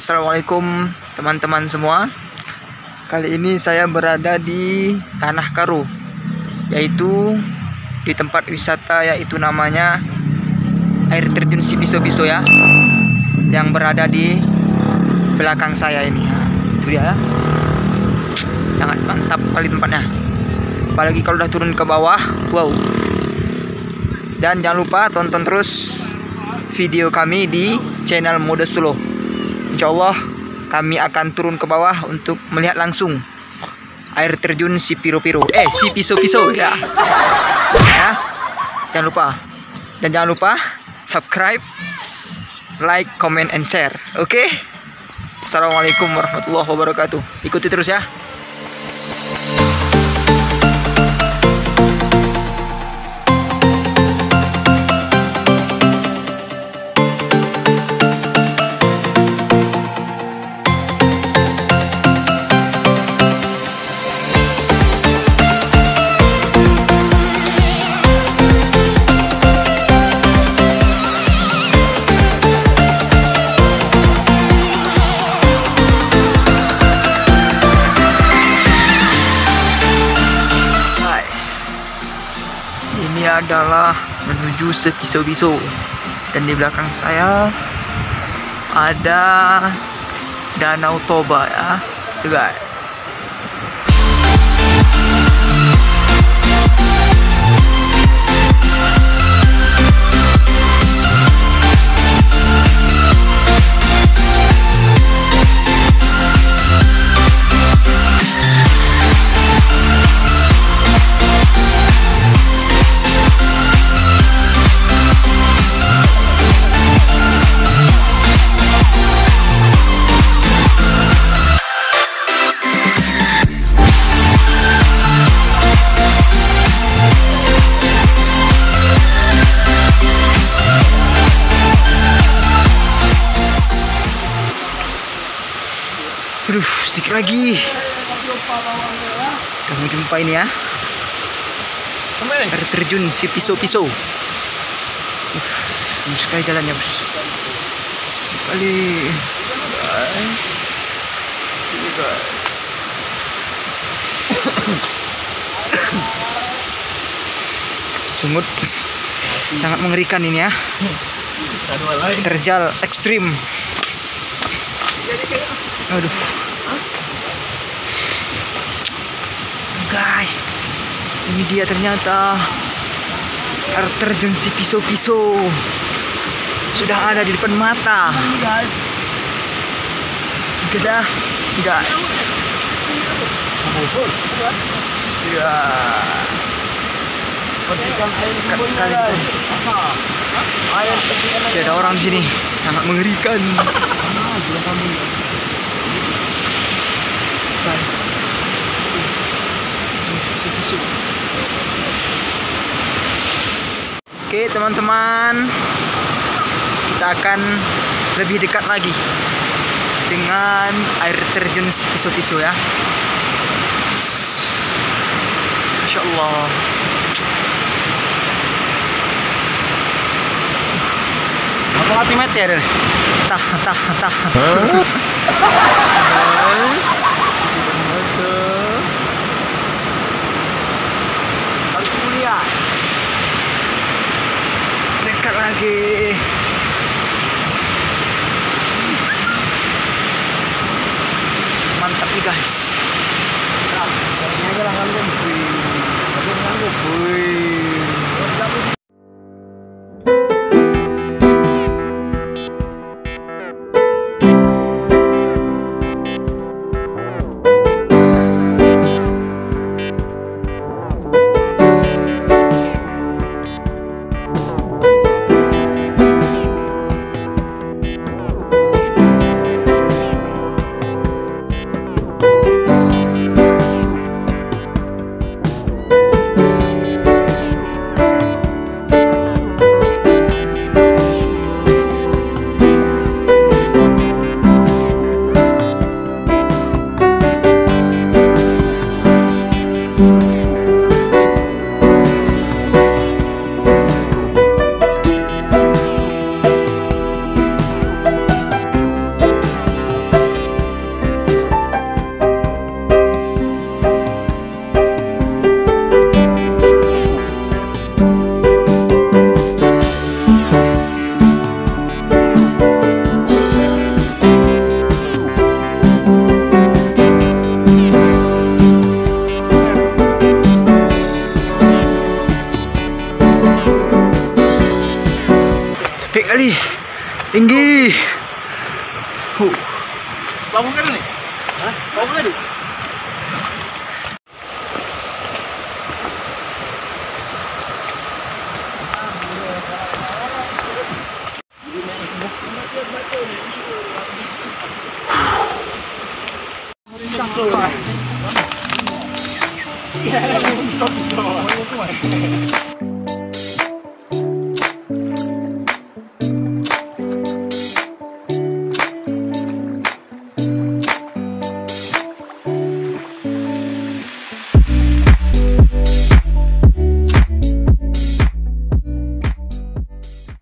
Assalamualaikum teman-teman semua. Kali ini saya berada di Tanah Karo, yaitu di tempat wisata, yaitu namanya air terjun Si Piso-Piso ya, yang berada di belakang saya ini. Nah, itu dia ya. Sangat mantap kali tempatnya. Apalagi kalau udah turun ke bawah, wow. Dan jangan lupa tonton terus video kami di channel Mode Solo. Insya Allah kami akan turun ke bawah untuk melihat langsung air terjun Si Piro-Piro, Si Piso-Piso ya. Ya, jangan lupa. Dan jangan lupa subscribe, like, comment, and share. Oke? Assalamualaikum warahmatullahi wabarakatuh. Ikuti terus ya. Ini adalah menuju Si Piso-Piso, dan di belakang saya ada Danau Toba ya, tuh guys. Aduh, sedikit lagi. Kamu jumpa ini ya, air terjun Si Piso-Piso. Bagus sekali jalannya, bos. Kali, guys. Ini guys. Sungut sangat mengerikan ini ya. Terjal ekstrim. Aduh. Guys, ini dia ternyata air terjun Si Piso-Piso. Sudah ada di depan mata. Guys, guys. Siap. Dekat sekali. Tidak ada orang di sini. Sangat mengerikan. Guys, oke teman-teman, kita akan lebih dekat lagi dengan air terjun Si Piso-Piso ya. Masya Allah. Apa hati meter? Tah. Dekat lagi. Mantap nih guys. Epic kali. Tinggi. Bangun kan nih? Hah? Bangun kan nih?